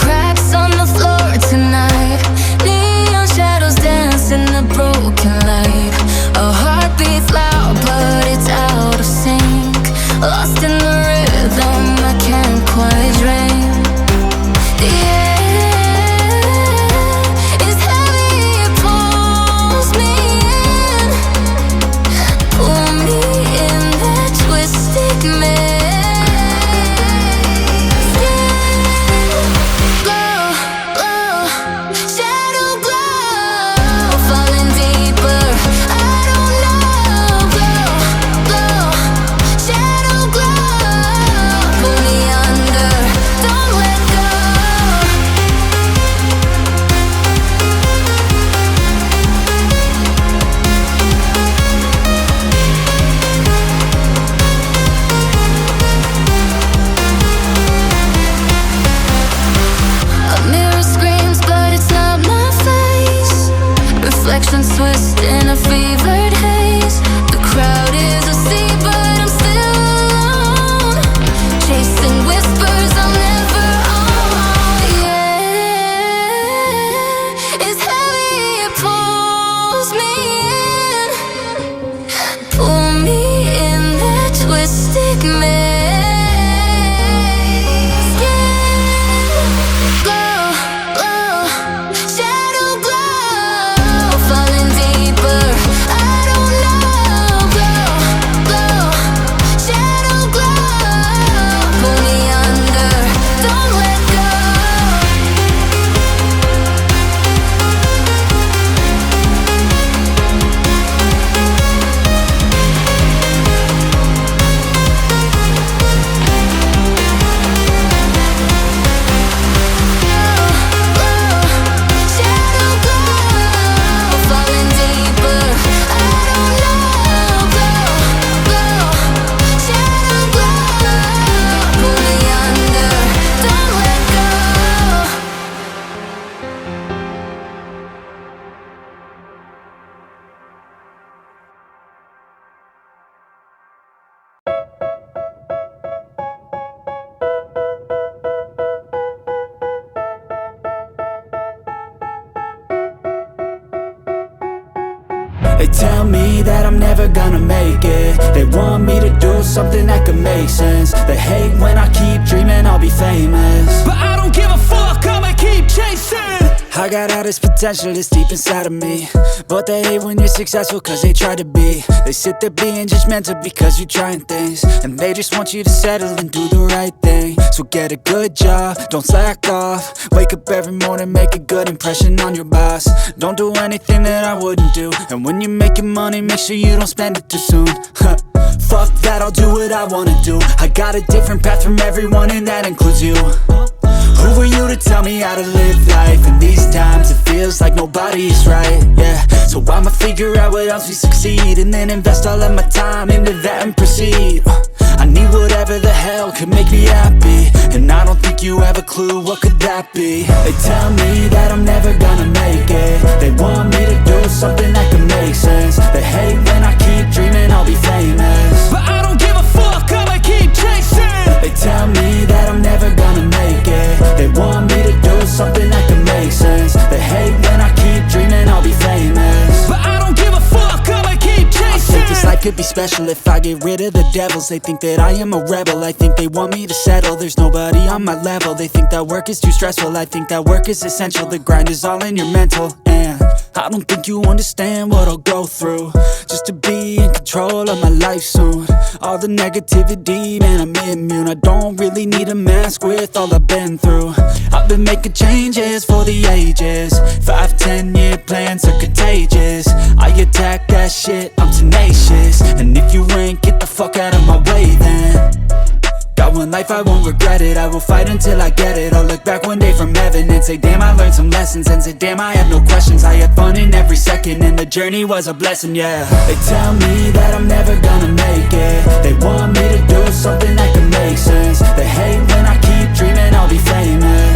cracks on the floor tonight. Neon shadows dance in the broken light. A heart beats loud but it's out of sync. Lost in the rhythm, I can't quite dream. The air is heavy, it pulls me in. Pull me in that twisted maze. Glow, glow, shadow glow, falling deeper, I don't know. Glow, glow, shadow glow, pull me under, don't let go. A mirror screams, but it's not my face. Reflections twist in a fevered haze. The crowd is asleep, but I'm still alone. Chasing whispers I'll never own. Yeah, it's heavy, it pulls me in. Pull me in that twisted maze. Glow, glow, shadow glow, falling deeper, I don't know. Glow, glow, shadow glow, pull me under, don't let go. Shadow glow, falling deeper, I don't know. Glow, glow, shadow glow, pull me under, don't let go. They tell me that I'm never gonna make it. They want me to do something that could make sense. They hate when I keep dreaming I'll be famous, but I don't give a fuck, I'ma keep chasing. I got all this potential that's deep inside of me, but they hate when you're successful cause they try to be. They sit there being judgmental because you're trying things, and they just want you to settle and do the right thing. So get a good job, don't slack off. Wake up every morning, make a good impression on your boss. Don't do anything that I wouldn't do, and when you're making money, make sure you don't spend it too soon. Fuck that, I'll do what I wanna do. I got a different path from everyone, and that includes you. Who are you to tell me how to live life? In these times it feels like nobody's right, yeah. So I'ma figure out what else we succeed, and then invest all of my time into that and proceed. I need whatever the hell could make me happy, and I don't think you have a clue what could that be. They tell me that I'm never gonna make it. They want me to do something that could make sense. They hate when I keep dreaming I'll be famous, but I don't give a fuck, I'ma keep chasing. They tell me that I'm never gonna make it. They want me to do something that can make sense. They hate when I keep dreaming I'll be famous, but I don't give a fuck, I'ma keep chasing. I think this life could be special if I get rid of the devils. They think that I am a rebel, I think they want me to settle. There's nobody on my level, they think that work is too stressful. I think that work is essential, the grind is all in your mental. And I don't think you understand what I'll go through just to be in control of my life soon. All the negativity, man, I'm immune. I don't really need a mask with all I've been through. I've been making changes for the ages. 5-10 year plans are contagious. I attack that shit, I'm tenacious. And if you ain't, get the fuck out of my way then. Got one life, I won't regret it. I will fight until I get it. I'll look back one day from heaven and say, damn, I learned some lessons. And say, damn, I have no questions. I had fun in every second, and the journey was a blessing, yeah. They tell me that I'm never gonna make it. They want me to do something that can make sense. They hate when I keep dreaming I'll be famous,